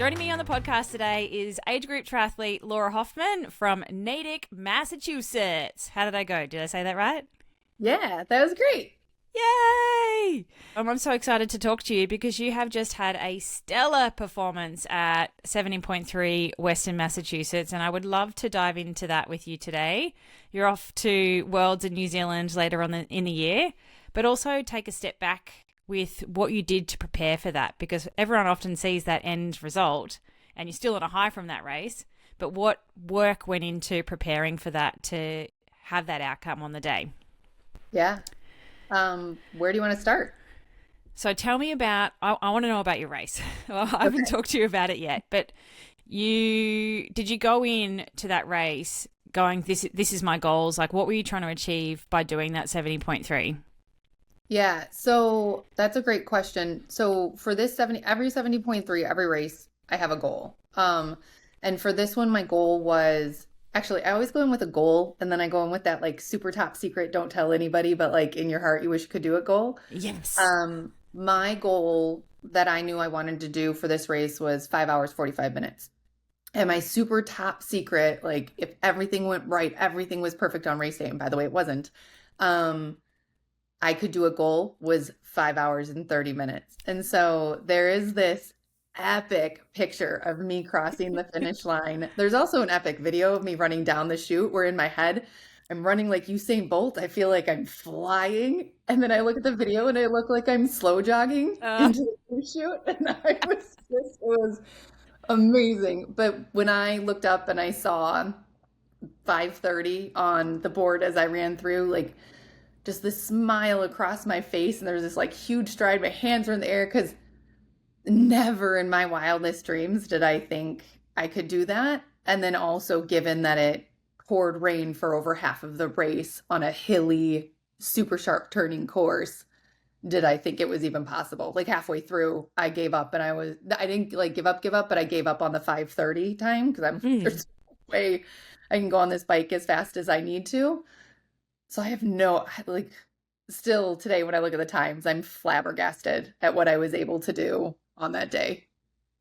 Joining me on the podcast today is age group triathlete Laura Hoffman from Natick, Massachusetts. How did I go? Did I say that right? Yeah, that was great. Yay! I'm so excited to talk to you because you have just had a stellar performance at 70.3 Western Massachusetts, and I would love to dive into that with you today. You're off to Worlds in New Zealand later on in the year, but also take a step back with what you did to prepare for that, because everyone often sees that end result and you're still on a high from that race, but what work went into preparing for that to have that outcome on the day? Yeah. Where do you want to start? So tell me about, I want to know about your race. Well, I haven't Okay. talked to you about it yet, but did you go in to that race going, this is my goals? Like, what were you trying to achieve by doing that 70.3? Yeah, so that's a great question. So for this 70, every 70.3, every race, I have a goal. And for this one, my goal was actually, I always go in with a goal and then I go in with that like super top secret, don't tell anybody, but like in your heart, you wish you could do it goal. Yes. My goal that I knew I wanted to do for this race was 5 hours, 45 minutes. And my super top secret, like if everything went right, everything was perfect on race day. And by the way, it wasn't. Um, I could do a goal was 5 hours and 30 minutes. And so there is this epic picture of me crossing the finish line. There's also an epic video of me running down the chute where in my head, I'm running like Usain Bolt. I feel like I'm flying. And then I look at the video and I look like I'm slow jogging Uh, into the chute. And it was amazing. But when I looked up and I saw 5:30 on the board as I ran through, like just this smile across my face, and there was this like huge stride. My hands were in the air because never in my wildest dreams did I think I could do that. And then also, given that it poured rain for over half of the race on a hilly, super sharp turning course, did I think it was even possible? Like halfway through, I gave up and I didn't like give up, but I gave up on the 5:30 time because I'm mm. there's no way I can go on this bike as fast as I need to. So I have no, like, still today when I look at the times, I'm flabbergasted at what I was able to do on that day.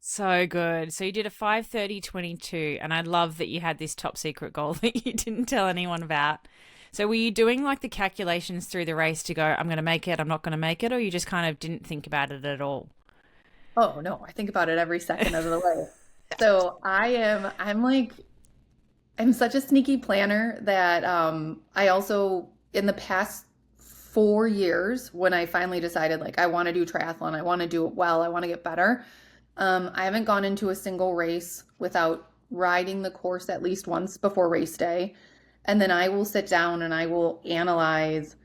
So good. So you did a 5:30:22, and I love that you had this top secret goal that you didn't tell anyone about. So were you doing like the calculations through the race to go, I'm going to make it, I'm not going to make it, or you just kind of didn't think about it at all? Oh no, I think about it every second of the way. So I'm like, I'm such a sneaky planner that I also, in the past 4 years, when I finally decided like I want to do triathlon, I want to do it well, I want to get better, I haven't gone into a single race without riding the course at least once before race day. And then I will sit down and I will analyze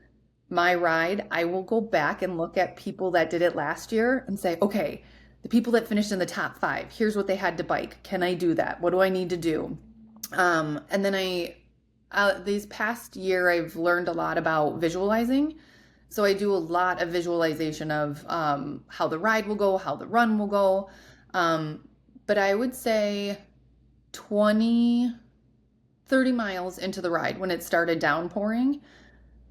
my ride. I will go back and look at people that did it last year and say, okay, the people that finished in the top five, here's what they had to bike. Can I do that? What do I need to do? And then these past year, I've learned a lot about visualizing. So I do a lot of visualization of how the ride will go, how the run will go. Um, but I would say 20, 30 miles into the ride when it started downpouring,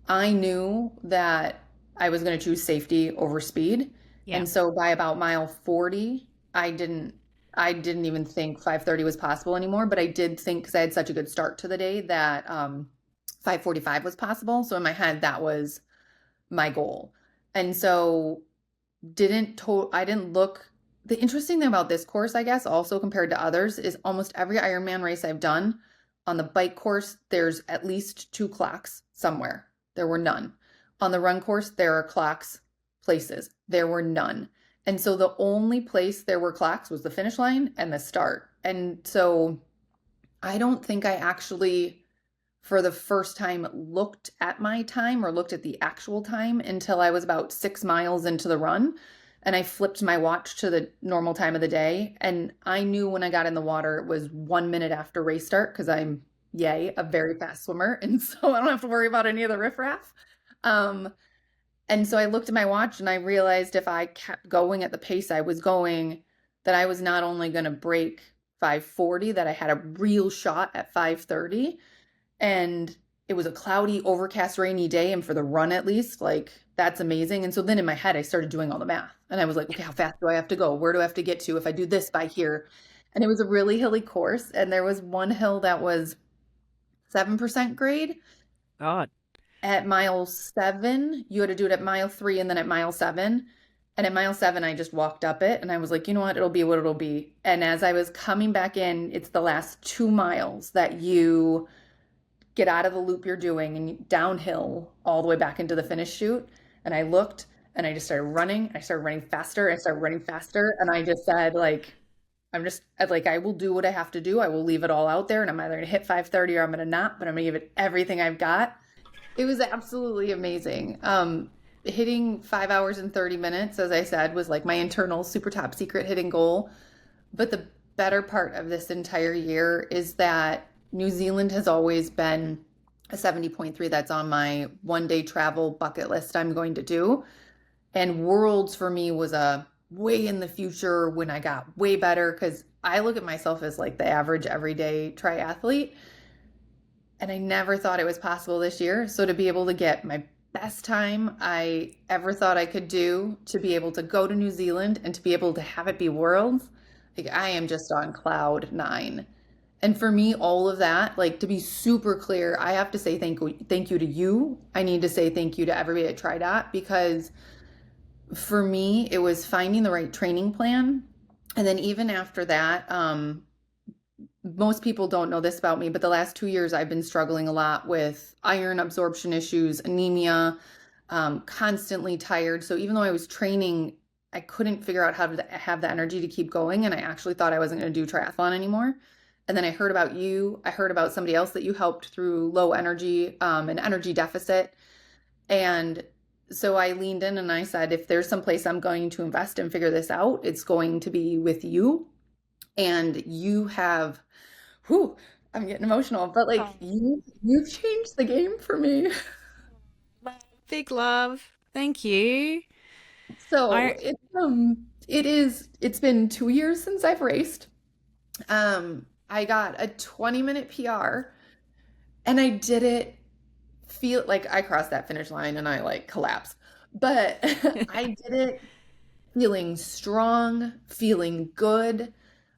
I knew that I was going to choose safety over speed. Yeah. And so by about mile 40, I didn't even think 5:30 was possible anymore, but I did think because I had such a good start to the day that 5:45 was possible. So in my head that was my goal. And so I didn't look. The interesting thing about this course, I guess, also compared to others, is almost every Ironman race I've done on the bike course, there's at least two clocks somewhere. There were none. On the run course, there are clocks places. There were none. And so the only place there were clocks was the finish line and the start. And so I don't think I actually, for the first time, looked at my time or looked at the actual time until I was about 6 miles into the run. And I flipped my watch to the normal time of the day. And I knew when I got in the water, it was 1 minute after race start because I'm, yay, a very fast swimmer. And so I don't have to worry about any of the riffraff. Um, and so I looked at my watch and I realized if I kept going at the pace I was going, that I was not only going to break 5:40, that I had a real shot at 5:30. And it was a cloudy, overcast, rainy day. And for the run, at least, like that's amazing. And so then in my head, I started doing all the math and I was like, okay, how fast do I have to go? Where do I have to get to if I do this by here? And it was a really hilly course. And there was one hill that was 7% grade. God. At mile 7, you had to do it at mile 3 and then at mile 7. And at mile 7, I just walked up it and I was like, you know what? It'll be what it'll be. And as I was coming back in, it's the last 2 miles that you get out of the loop you're doing and downhill all the way back into the finish chute. And I looked and I just started running. I started running faster. I started running faster. And I just said, like, I will do what I have to do. I will leave it all out there. And I'm either going to hit 5:30 or I'm going to not, but I'm going to give it everything I've got. It was absolutely amazing. Hitting 5 hours and 30 minutes, as I said, was like my internal super top secret hitting goal. But the better part of this entire year is that New Zealand has always been a 70.3 that's on my 1-day travel bucket list I'm going to do. And Worlds for me was a way in the future when I got way better because I look at myself as like the average everyday triathlete. And I never thought it was possible this year. So to be able to get my best time I ever thought I could do, to be able to go to New Zealand and to be able to have it be Worlds, like I am just on cloud 9. And for me, all of that, like to be super clear, I have to say thank you to you. I need to say thank you to everybody at TriDot because for me, it was finding the right training plan. And then even after that, most people don't know this about me, but the last 2 years I've been struggling a lot with iron absorption issues, anemia, constantly tired. So even though I was training, I couldn't figure out how to have the energy to keep going. And I actually thought I wasn't going to do triathlon anymore. And then I heard about you. I heard about somebody else that you helped through low energy, an energy deficit. And so I leaned in and I said, if there's some place I'm going to invest and figure this out, it's going to be with you. And you have, whew, I'm getting emotional, but like you've changed the game for me. Big love. Thank you. So I it's been 2 years since I've raced. I got a 20-minute PR and I did it feel like I crossed that finish line and I like collapsed. But I did it feeling strong, feeling good.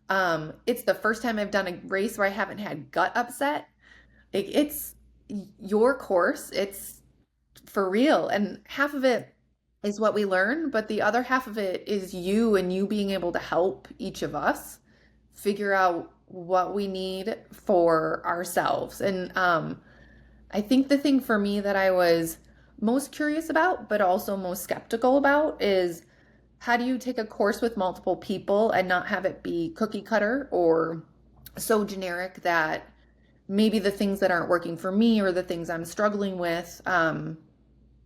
It's the first time I've done a race where I haven't had gut upset. Like it's your course, it's for real. And half of it is what we learn, but the other half of it is you and you being able to help each of us figure out what we need for ourselves. And I think the thing for me that I was most curious about, but also most skeptical about is how do you take a course with multiple people and not have it be cookie cutter or so generic that maybe the things that aren't working for me or the things I'm struggling with,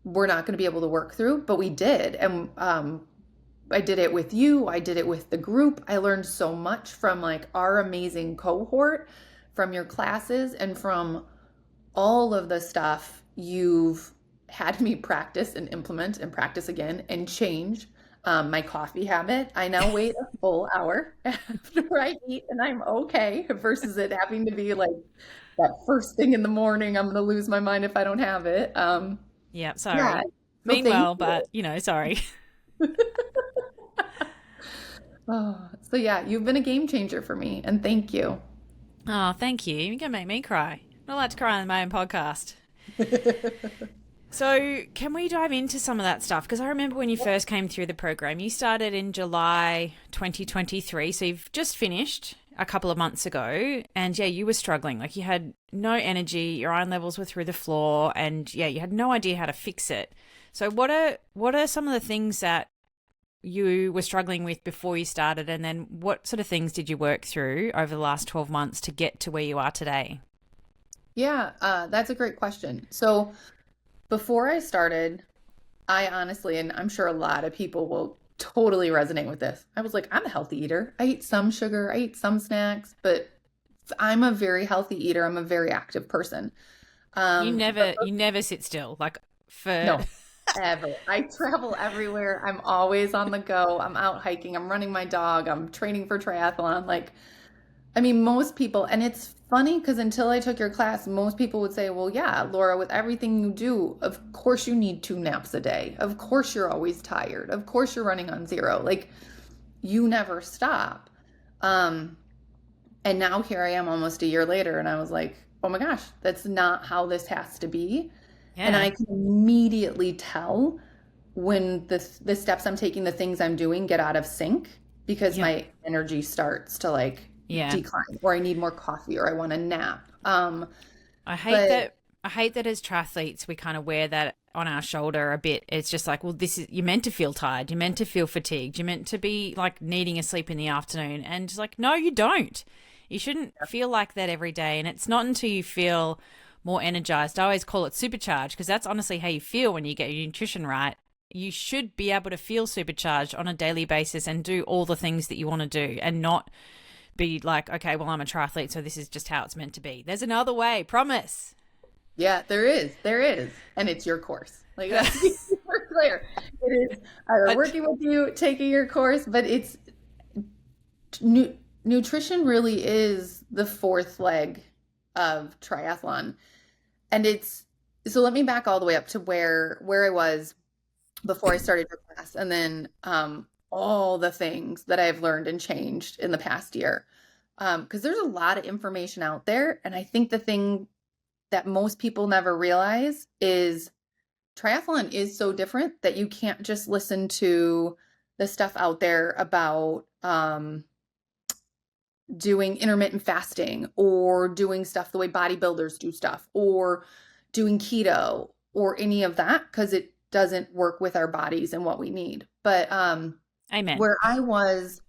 we're not going to be able to work through, but we did. And I did it with you. I did it with the group. I learned so much from like our amazing cohort, from your classes, and from all of the stuff you've had me practice and implement and practice again and change. My coffee habit. I now wait a full hour after I eat and I'm okay versus it having to be like that first thing in the morning. I'm going to lose my mind if I don't have it. Yeah, sorry. Yeah. So Mean thank well, you. but sorry. Oh, so yeah, you've been a game changer for me and thank you. Oh, thank you. You're gonna make me cry. I'm not allowed to cry on my own podcast. So, can we dive into some of that stuff? Because I remember when you first came through the program, you started in July 2023. So, you've just finished a couple of months ago. And yeah, you were struggling. Like, you had no energy, your iron levels were through the floor. And yeah, you had no idea how to fix it. So, what are some of the things that you were struggling with before you started? And then, what sort of things did you work through over the last 12 months to get to where you are today? Yeah, that's a great question. So before I started, I honestly, and I'm sure a lot of people will totally resonate with this. I was like, I'm a healthy eater. I eat some sugar, I eat some snacks, but I'm a very healthy eater. I'm a very active person. You But never sit still. Like for no, ever. I travel everywhere. I'm always on the go. I'm out hiking. I'm running my dog. I'm training for triathlon. Like I mean, most people, and it's funny because until I took your class, most people would say, well, yeah, Laura, with everything you do, of course you need 2 naps a day. Of course you're always tired. Of course you're running on zero. Like, you never stop. Um, and now here I am almost a year later, and I was like, oh my gosh, that's not how this has to be. And Yeah. I can immediately tell when the steps I'm taking, the things I'm doing get out of sync because Yeah. my energy starts to like Yeah. decline, or I need more coffee, or I want a nap. I hate But that. I hate that as triathletes we kind of wear that on our shoulder a bit. It's just like, well, this is you're meant to feel tired, you're meant to feel fatigued, you're meant to be like needing a sleep in the afternoon, and just like, no, you don't. You shouldn't feel like that every day, and it's not until you feel more energized. I always call it supercharged because that's honestly how you feel when you get your nutrition right. You should be able to feel supercharged on a daily basis and do all the things that you want to do and not be like, okay, well, I'm a triathlete, so this is just how it's meant to be. There's another way, promise. yeah, there is, and it's your course. Like that's super clear. It is either But working with you, taking your course, but it's nu nutrition really is the fourth leg of triathlon. And it's so let me back all the way up to where I was before I started your class, and then all the things that I've learned and changed in the past year. Because there's a lot of information out there, and I think the thing that most people never realize is triathlon is so different that you can't just listen to the stuff out there about doing intermittent fasting or doing stuff the way bodybuilders do stuff or doing keto or any of that because it doesn't work with our bodies and what we need. But amen. where I was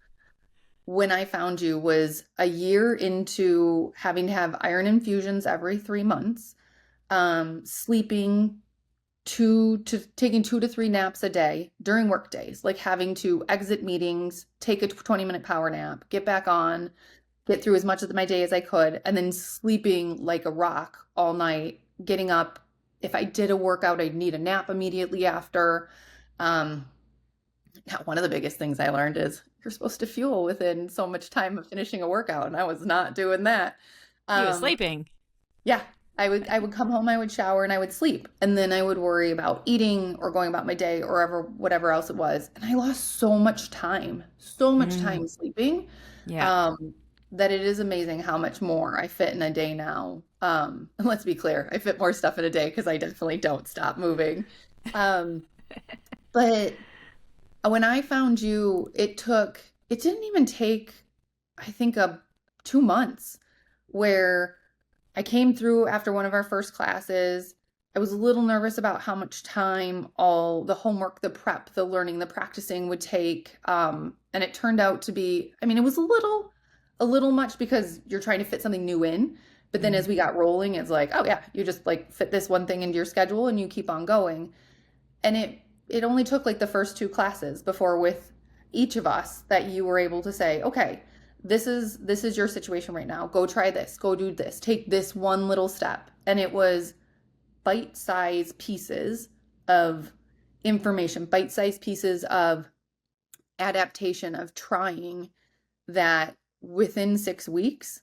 when I found you was a year into having to have iron infusions every 3 months, sleeping taking 2 to 3 naps a day during work days, like having to exit meetings, take a 20-minute power nap, get back on, get through as much of my day as I could, and then sleeping like a rock all night, getting up. If I did a workout, I'd need a nap immediately after. Um, yeah, one of the biggest things I learned is you're supposed to fuel within so much time of finishing a workout, and I was not doing that. You were Um, sleeping. yeah, I would come home, I would shower, and I would sleep, and then I would worry about eating or going about my day or whatever else it was, and I lost so much Mm, time sleeping, yeah. um, that it is amazing how much more I fit in a day now. And let's be clear, I fit more stuff in a day because I definitely don't stop moving. Um, but when I found you, it didn't even take, I think, 2 months where I came through after one of our first classes. I was a little nervous about how much time all the homework, the prep, the learning, the practicing would take. And it turned out to be, I mean, it was a little much because you're trying to fit something new in. But then Mm, as we got rolling, it's like, oh yeah, you just like fit this one thing into your schedule and you keep on going. And it only took like the first 2 classes before with each of us that you were able to say, okay, this is your situation right now. Go try this, go do this, take this one little step. And it was bite-sized pieces of information, bite-sized pieces of adaptation of trying that within 6 weeks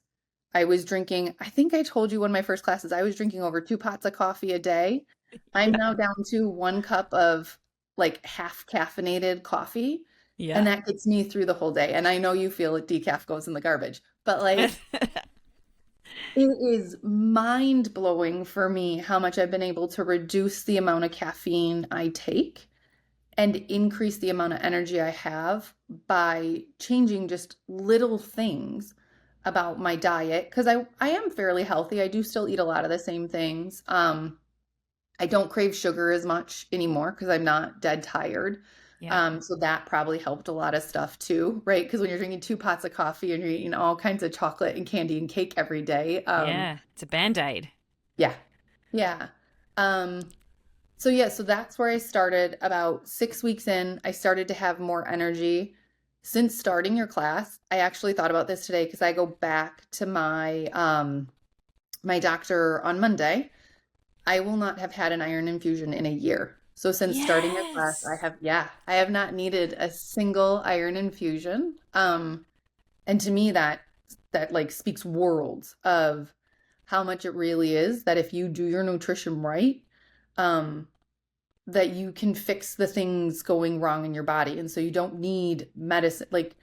I was drinking, I think I told you one of my first classes, I was drinking over 2 pots of coffee a day. I'm yeah. now down to 1 cup of like half caffeinated coffee, and Yeah. that gets me through the whole day. And I know you feel it, decaf goes in the garbage, but like it is mind blowing for me how much I've been able to reduce the amount of caffeine I take and increase the amount of energy I have by changing just little things about my diet because I am fairly healthy. I do still eat a lot of the same things. I don't crave sugar as much anymore because I'm not dead tired. Yeah. So that probably helped a lot of stuff too, right? Because when you're drinking 2 pots of coffee and you're eating all kinds of chocolate and candy and cake every day, Yeah. It's a band-aid. yeah, yeah. Um, so yeah, so that's where I started. About 6 weeks in, I started to have more energy. Since starting your class, I actually thought about this today because I go back to my doctor on Monday. I will not have had an iron infusion in a year. So since starting your class, Yes. yeah, I have not needed a single iron infusion. And to me, that that like speaks worlds of how much it really is that if you do your nutrition right, um, that you can fix the things going wrong in your body. And so you don't need medicine, like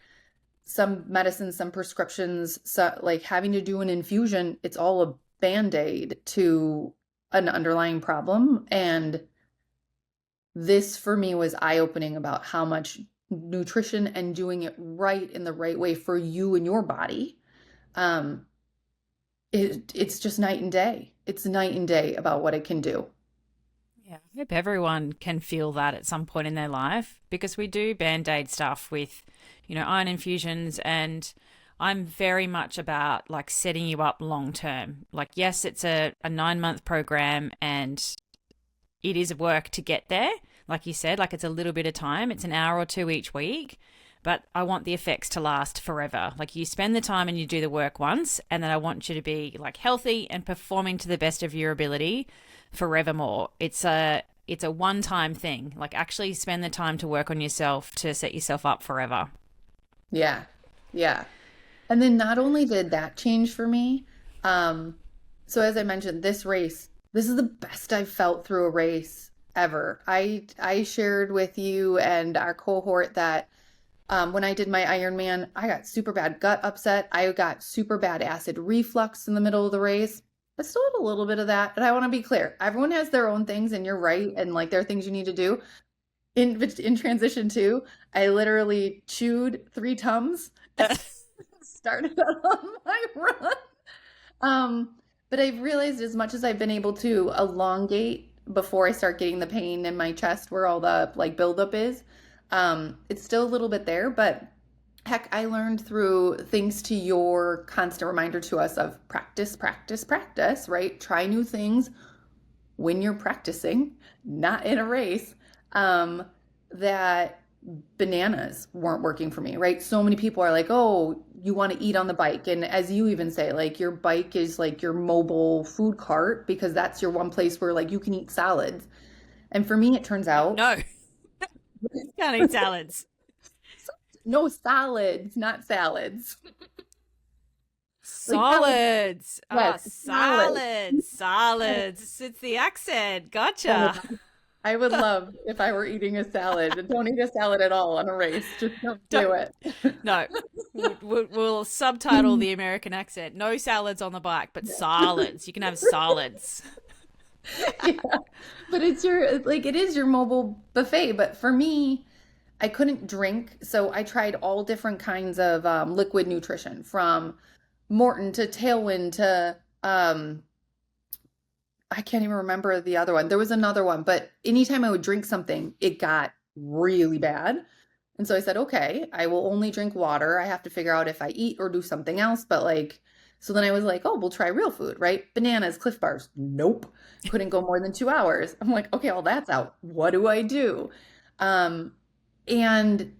some medicines, some prescriptions, so like having to do an infusion, it's all a band-aid to an underlying problem. And this for me was eye-opening about how much nutrition and doing it right in the right way for you and your body, um, it's just night and day. It's night and day about what it can do. Yeah, I hope everyone can feel that at some point in their life because we do band-aid stuff with, iron infusions, and I'm very much about like setting you up long term. Like, yes, it's a 9-month program and it is work to get there. Like you said, like it's a little bit of time. It's an hour or two each week, but I want the effects to last forever. Like you spend the time and you do the work once, and then I want you to be like healthy and performing to the best of your ability forevermore. It's a one-time thing. Like actually spend the time to work on yourself to set yourself up forever. Yeah. Yeah. And then not only did that change for me, um, so as I mentioned, this is the best I've felt through a race ever. I shared with you and our cohort that when I did my Ironman, I got super bad gut upset. I got super bad acid reflux in the middle of the race. I still had a little bit of that, and I want to be clear. Everyone has their own things, and you're right, and like there are things you need to do. In transition too, I literally chewed 3 Tums and started on my run. But I've realized as much as I've been able to elongate before I start getting the pain in my chest where all the like buildup is, it's still a little bit there, but heck, I learned through thanks to your constant reminder to us of practice, practice, practice, right? Try new things when you're practicing, not in a race, um, that bananas weren't working for me, right? So many people are like, oh, you want to eat on the bike. And as you even say, like your bike is like your mobile food cart because that's your one place where like you can eat salads. And for me, it turns out No, can't eat salads. no salads, not salads. Like Solids. Ah, yes, salads. salads. It's the accent. Oh my Gotcha. God. I would love if I were eating a salad. Don't eat a salad at all on a race. Just don't Don't, do it. no, we'll subtitle the American accent. No salads on the bike, but solids. You can have solids. Yeah. But it's your like it is your mobile buffet. But for me, I couldn't drink, so I tried all different kinds of liquid nutrition, from Morton to Tailwind to I can't even remember the other one. There was another one, but anytime I would drink something, it got really bad. And so I said, okay, I will only drink water. I have to figure out if I eat or do something else. But like, so then I was like, oh, we'll try real food, right? Bananas, Cliff Bars. Nope. Couldn't go more than 2 hours. I'm like, okay, well, that's out. What do I do? Um, and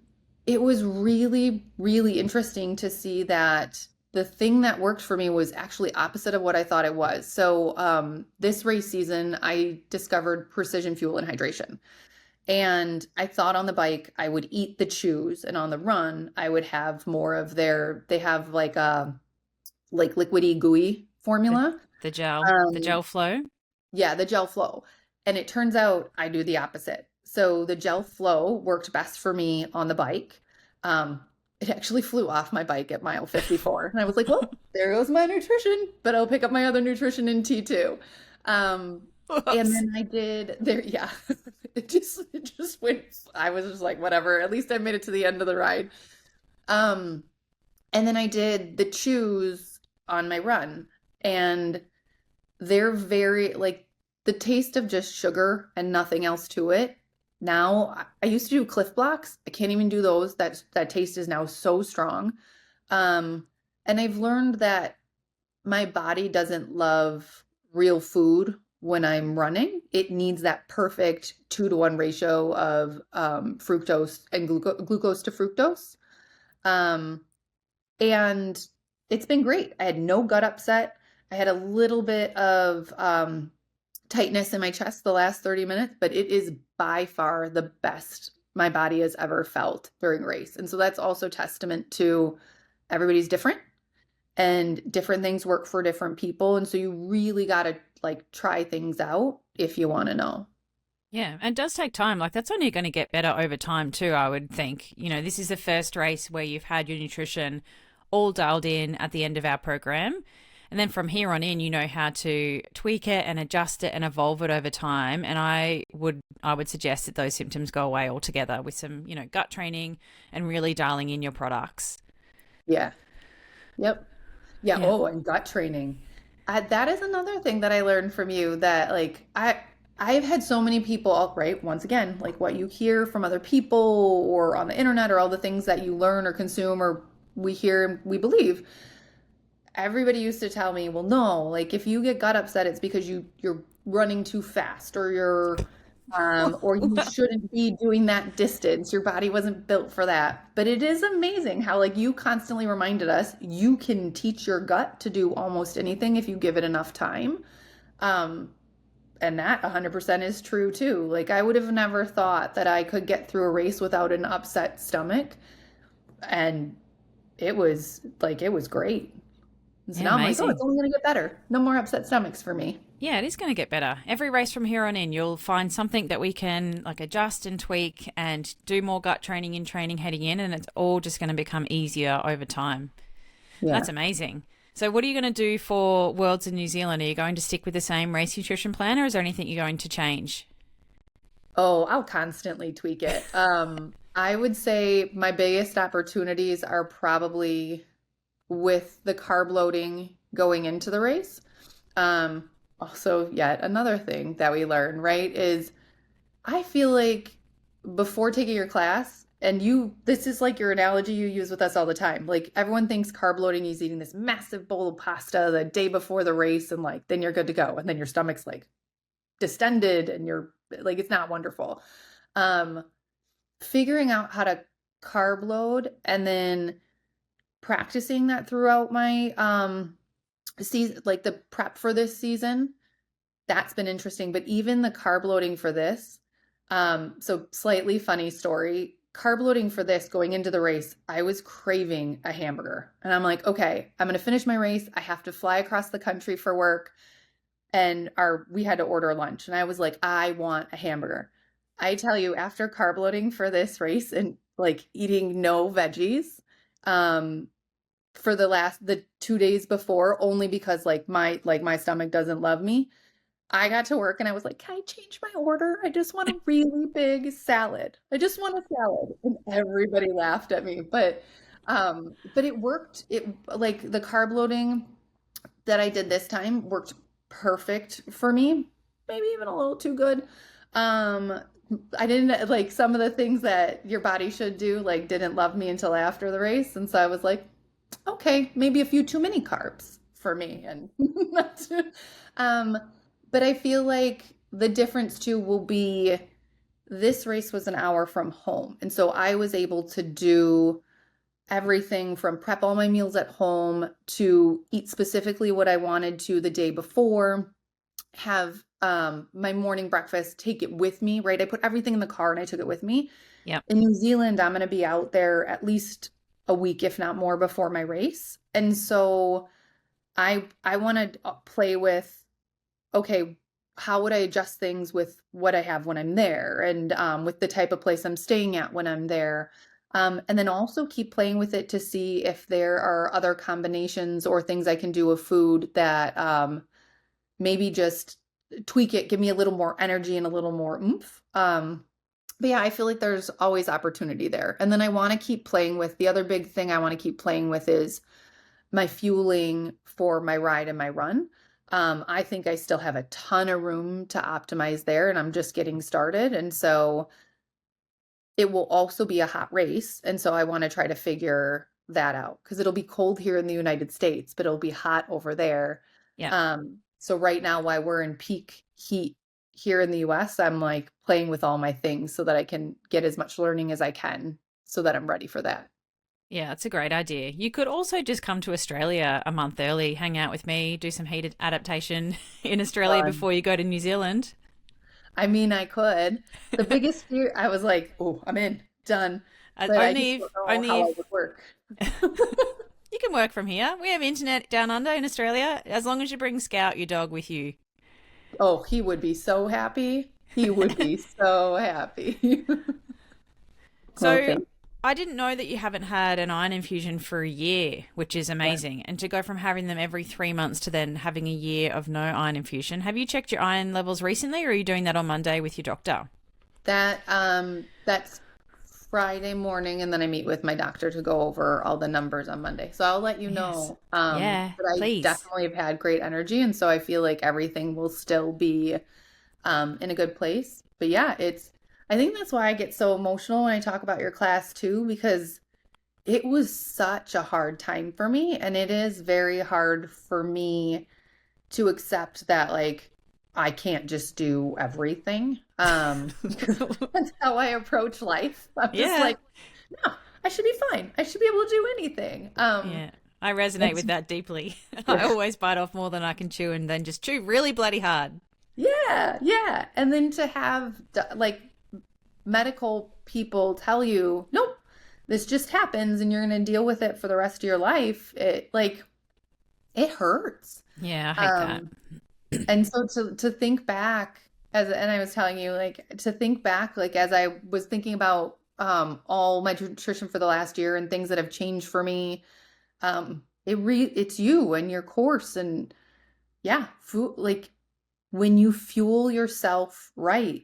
it was really, really interesting to see that the thing that worked for me was actually opposite of what I thought it was. So, this race season, I discovered Precision Fuel and Hydration. And I thought on the bike I would eat the chews, and on the run I would have more of they have like a like liquidy gooey The, formula. the Um, gel flow. yeah, the gel flow. And it turns out I do the opposite. So the gel flow worked best for me on the bike. Um, it actually flew off my bike at mile 54. And I was like, well, there goes my nutrition, but I'll pick up my other nutrition in T2. Um, and Whoops. then I did there, yeah. It just went, I was just like, whatever. At least I made it to the end of the ride. Um, and then I did the chews on my run. And they're very like the taste of just sugar and nothing else to it. Now, I used to do Cliff Blocks. I can't even do those. That taste is now so strong. Um, and I've learned that my body doesn't love real food when I'm running. It needs that perfect 2-to-1 ratio of fructose and glucose to fructose. Um, and it's been great. I had no gut upset. I had a little bit of tightness in my chest the last 30 minutes, but it is by far the best my body has ever felt during a race. And so that's also testament to everybody's different. and different things work for different people. And so you really got to like try things out if you want to know. Yeah, and it does take time. Like that's only going to get better over time too, I would think. You know, this is the first race where you've had your nutrition all dialed in at the end of our program. And then from here on in, you know how to tweak it and adjust it and evolve it over time. And I would suggest that those symptoms go away altogether with some, gut training and really dialing in your products. Yeah. Yep. Yeah. Yeah. Oh, and gut training. That is another thing that I learned from you that like I've had so many people, right? Once again, like what you hear from other people or on the internet or all the things that you learn or consume or we hear and we believe. Everybody used to tell me, well, no, like if you get gut upset, it's because you're running too fast or you shouldn't be doing that distance. Your body wasn't built for that. But it is amazing how like you constantly reminded us you can teach your gut to do almost anything if you give it enough time. Um, and that 100% is true too. Like I would have never thought that I could get through a race without an upset stomach. And it was great. And so Yeah, now I'm like, oh, it's amazing. only going to get better. No more upset stomachs for me. Yeah, it is going to get better. Every race from here on in, you'll find something that we can like adjust and tweak and do more gut training and training heading in, and it's all just going to become easier over time. Yeah. That's amazing. So, what are you going to do for Worlds in New Zealand? Are you going to stick with the same race nutrition plan, or is there anything you're going to change? Oh, I'll constantly tweak it. I would say my biggest opportunities are probably with the carb loading going into the race. Also, yet another thing that we learn, right, is I feel like before taking your class, and this is like your analogy you use with us all the time. Like everyone thinks carb loading is eating this massive bowl of pasta the day before the race, and like then you're good to go, and then your stomach's like distended, and you're like it's not wonderful. Um, Figuring out how to carb load and then practicing that throughout my season, like the prep for this season, that's been interesting. But even the carb loading for this, so slightly funny story. Carb loading for this going into the race, I was craving a hamburger. And I'm like, okay, I'm gonna finish my race. I have to fly across the country for work. And we had to order lunch. And I was like, I want a hamburger. I tell you, after carb loading for this race and like eating no veggies, um, for the 2 days before, only because my stomach doesn't love me. I got to work and I was like, can I change my order? I just want a really big salad. I just want a salad. And everybody laughed at me. But it worked. It like the carb loading that I did this time worked perfect for me. Maybe even a little too good. Um, I didn't like some of the things that your body should do, like didn't love me until after the race. And so I was like, okay, maybe a few too many carbs for me. And um, but I feel like the difference too will be this race was an hour from home. And so I was able to do everything from prep all my meals at home to eat specifically what I wanted to the day before, have my morning breakfast, take it with me, right? I put everything in the car and I took it with me. Yep. In New Zealand, I'm going to be out there at least a week, if not more, before my race. And so I want to play with, okay, how would I adjust things with what I have when I'm there and with the type of place I'm staying at when I'm there. And then also keep playing with it to see if there are other combinations or things I can do with food that maybe just tweak it, give me a little more energy and a little more oomph. But yeah, I feel like there's always opportunity there. And then I want to keep playing with the other big thing I want to keep playing with is my fueling for my ride and my run. I think I still have a ton of room to optimize there, and I'm just getting started. And so it will also be a hot race. And so I want to try to figure that out because it'll be cold here in the United States, but it'll be hot over there. Yeah. So right now, while we're in peak heat here in the US, I'm like playing with all my things so that I can get as much learning as I can so that I'm ready for that. Yeah, it's a great idea. You could also just come to Australia a month early, hang out with me, do some heated adaptation in Australia Fun. before you go to New Zealand. I mean, I could. The biggest fear, I was like, oh, I'm in, done. But I just Only if, don't know only how I if would work. You can work from here. We have internet down under in Australia, as long as you bring Scout, your dog, with you. Oh, he would be so happy. He would be so happy. Well, So I didn't know that you haven't had an iron infusion for a year, which is yeah. amazing. And to go from having them every 3 months to then having a year of no iron infusion, have you checked your iron levels recently, or are you doing that on Monday with your doctor? That's Friday morning, and then I meet with my doctor to go over all the numbers on Monday. So I'll let you Yes. know. Yeah, But I please. definitely have had great energy, and so I feel like everything will still be in a good place. But yeah, I think that's why I get so emotional when I talk about your class too, because it was such a hard time for me, and it is very hard for me to accept that like I can't just do everything. Because that's how I approach life. I'm just Yeah. like, no, I should be fine. I should be able to do anything. Yeah. I resonate And with that deeply. I yeah, always bite off more than I can chew and then just chew really bloody hard. yeah, yeah. And then to have like medical people tell you, nope, this just happens and you're going to deal with it for the rest of your life. It hurts. Yeah, I hate that. Um, and so to think back and I was telling you like to think back like as I was thinking about all my nutrition for the last year and things that have changed for me, it's you and your course and yeah, food like when you fuel yourself right,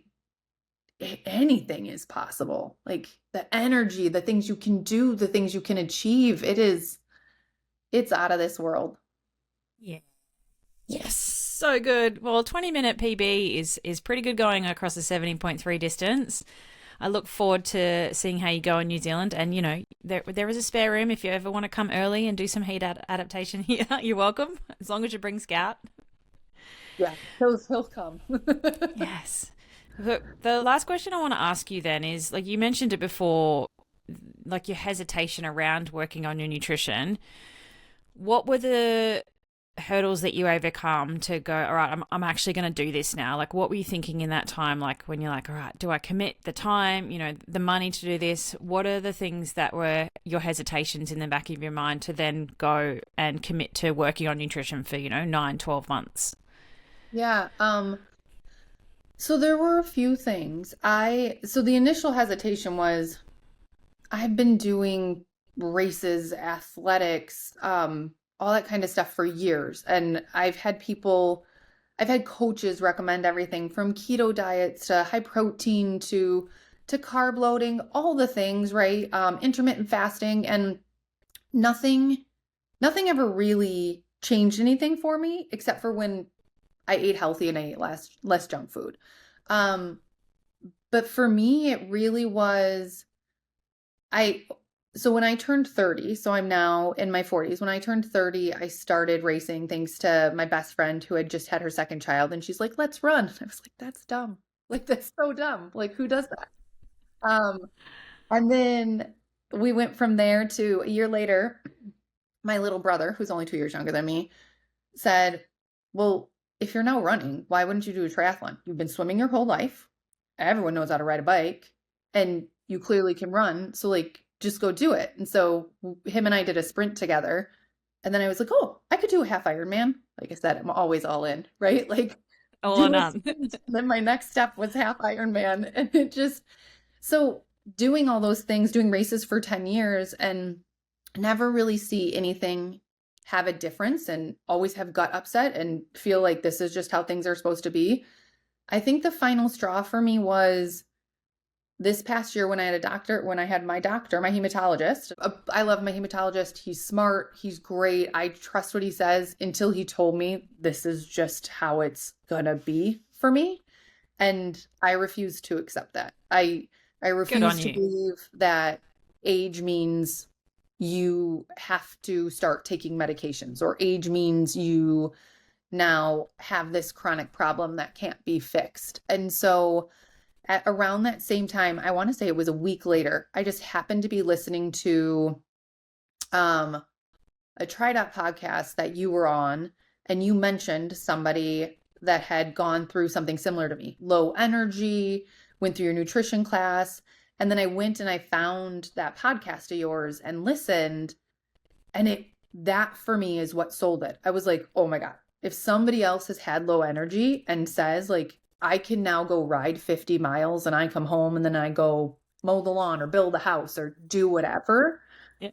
anything is possible. Like the energy, the things you can do, the things you can achieve, it's out of this world. Yeah. Yes. So good. Well, 20-minute PB is pretty good going across the 70.3 distance. I look forward to seeing how you go in New Zealand. And, there is a spare room if you ever want to come early and do some heat adaptation here. You're welcome, as long as you bring Scout. Yeah, he'll come. Yes. The last question I want to ask you then is like you mentioned it before, like your hesitation around working on your nutrition. What were the hurdles that you overcome to go, all right, I'm actually going to do this now? Like, what were you thinking in that time? Like, when you're like, all right, do I commit the time, the money to do this? What are the things that were your hesitations in the back of your mind to then go and commit to working on nutrition for, 9, 12 months? Yeah, so there were a few things. So the initial hesitation was I've been doing races, athletics, all that kind of stuff for years. And I've had coaches recommend everything from keto diets to high protein to carb loading, all the things, right? Intermittent fasting and nothing nothing ever really changed anything for me except for when I ate healthy and I ate less junk food. Um, but for me, it really was I so when I turned 30, so I'm now in my 40s. When I turned 30, I started racing thanks to my best friend who had just had her second child and she's like, "Let's run." I was like, "That's dumb. Like that's so dumb. Like who does that?" Um, and then we went from there to a year later, my little brother, who's only 2 years younger than me, said, "Well, if you're now running, why wouldn't you do a triathlon? You've been swimming your whole life. Everyone knows how to ride a bike, and you clearly can run. So, like, just go do it." And so, him and I did a sprint together. And then I was like, "Oh, I could do a half Ironman." Like I said, I'm always all in, right? Like, All or do a none. sprint. And then my next step was half Ironman. And it just, so doing all those things, doing races for 10 years and never really see anything have a difference and always have gut upset and feel like this is just how things are supposed to be. I think the final straw for me was this past year when when I had my doctor, my hematologist. I love my hematologist. He's smart, he's great. I trust what he says until he told me this is just how it's gonna be for me. And I refuse to accept that. I Good on refuse to you. believe that age means you have to start taking medications or age means you now have this chronic problem that can't be fixed. And so at around that same time, I want to say it was a week later, I just happened to be listening to um a TriDot podcast that you were on, and you mentioned somebody that had gone through something similar to me, low energy, went through your nutrition class. And then I went and I found that podcast of yours and listened, and that for me is what sold it. I was like, oh my God, if somebody else has had low energy and says like, I can now go ride 50 miles and I come home and then I go mow the lawn or build a house or do whatever, Yeah.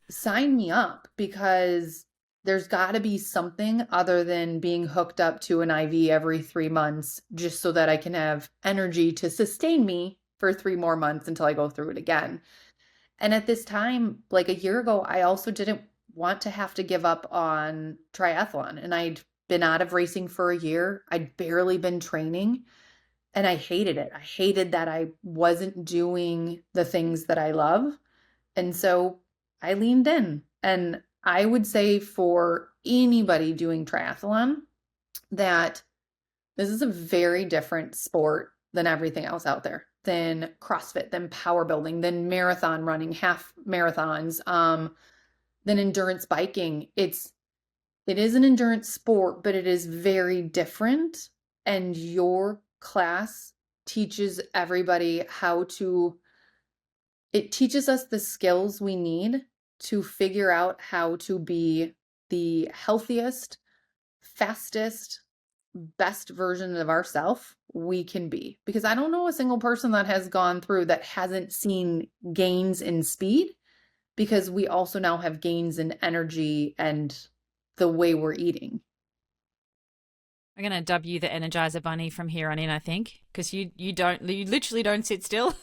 sign me up, because there's got to be something other than being hooked up to an IV every 3 months just so that I can have energy to sustain me for 3 more months until I go through it again. And at this time, like a year ago, I also didn't want to have to give up on triathlon. And I'd been out of racing for a year. I'd barely been training and I hated it. I hated that I wasn't doing the things that I love. And so I leaned in. And I would say for anybody doing triathlon that this is a very different sport than everything else out there, than CrossFit, than power building, than marathon running, half marathons, than endurance biking. It is an endurance sport, but it is very different. And your class teaches everybody it teaches us the skills we need to figure out how to be the healthiest, fastest, best version of ourselves we can be. Because I don't know a single person that has gone through that hasn't seen gains in speed, because we also now have gains in energy and the way we're eating. I'm going to dub you the Energizer Bunny from here on in, I think, because you literally don't sit still.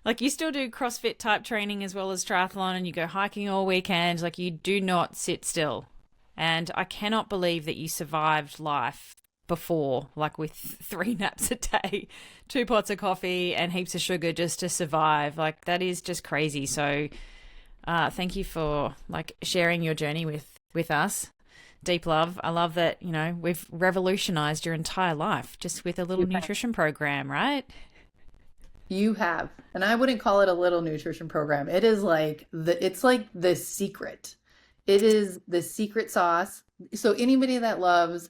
Like you still do CrossFit type training as well as triathlon, and you go hiking all weekend. Like you do not sit still. And I cannot believe that you survived life before, like with 3 naps a day, 2 pots of coffee and heaps of sugar just to survive. Like that is just crazy. So thank you for like sharing your journey with us. Deep love. I love that, we've revolutionized your entire life just with a little nutrition program, right? You have. And I wouldn't call it a little nutrition program. It is like it's like the secret. It is the secret sauce. So anybody that loves,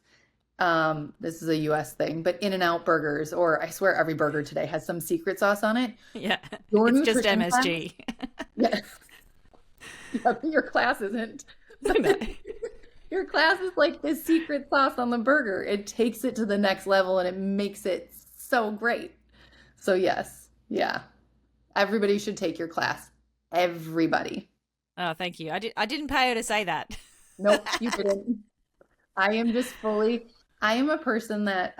this is a US thing, but In-N-Out burgers, or I swear every burger today has some secret sauce on it. Yeah. Your It's just nutrition MSG. Class, yeah, your class isn't. Your class is like the secret sauce on the burger. It takes it to the next level and it makes it so great. So yes. Yeah. Everybody should take your class. Everybody. Oh, thank you. I didn't pay her to say that. Nope, you didn't. I am a person that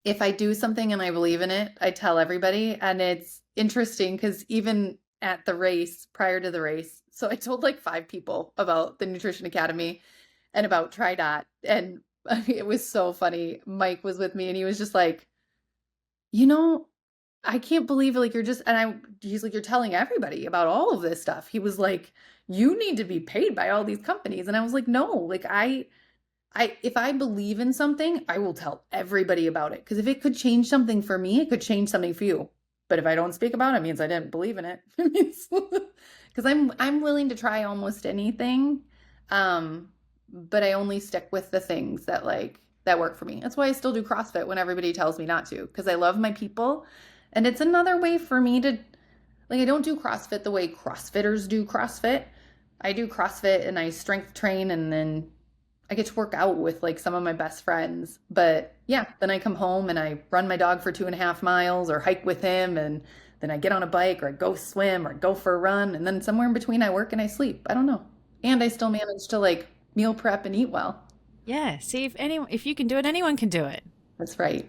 if I do something and I believe in it, I tell everybody. And it's interesting because even at the race, prior to the race, so I told like 5 people about the Nutrition Academy and about TriDot. And it was so funny. Mike was with me and he was just like, I can't believe it. Like he's like, you're telling everybody about all of this stuff. He was like, you need to be paid by all these companies. And I was like, no, like if I believe in something, I will tell everybody about it. Cause if it could change something for me, it could change something for you. But if I don't speak about it, it means I didn't believe in it. Cause I'm willing to try almost anything. But I only stick with the things that work for me. That's why I still do CrossFit when everybody tells me not to, because I love my people. And it's another way for me to, I don't do CrossFit the way CrossFitters do CrossFit. I do CrossFit and I strength train and then I get to work out with some of my best friends. But yeah, then I come home and I run my dog for 2.5 miles or hike with him. And then I get on a bike or I go swim or go for a run. And then somewhere in between I work and I sleep. I don't know. And I still manage to meal prep and eat well. Yeah. See, if you can do it, anyone can do it. That's right.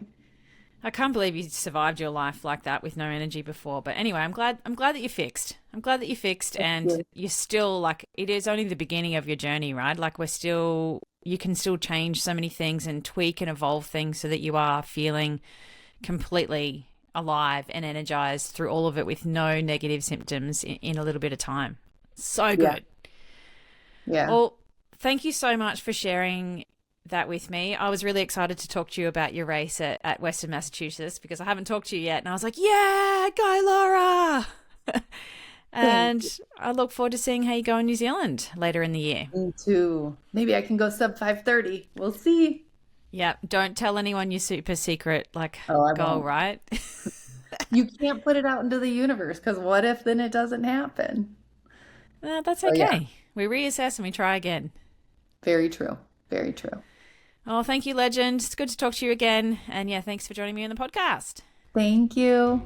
I can't believe you survived your life like that with no energy before. But anyway, I'm glad that you're fixed. I'm glad that you're fixed and you're still it is only the beginning of your journey, right? You can still change so many things and tweak and evolve things so that you are feeling completely alive and energized through all of it with no negative symptoms in a little bit of time. So good. Yeah. Well, thank you so much for sharing that with me. I was really excited to talk to you about your race at Western Massachusetts because I haven't talked to you yet. And I was like, yeah, go Laura. And I look forward to seeing how you go in New Zealand later in the year. Me too. Maybe I can go sub 5:30. We'll see. Yeah. Don't tell anyone your super secret goal, right? You can't put it out into the universe because what if then it doesn't happen? That's So, okay. yeah, We reassess and we try again. very true. Very true. Oh, thank you, legend. It's good to talk to you again. And yeah, thanks for joining me on the podcast. Thank you.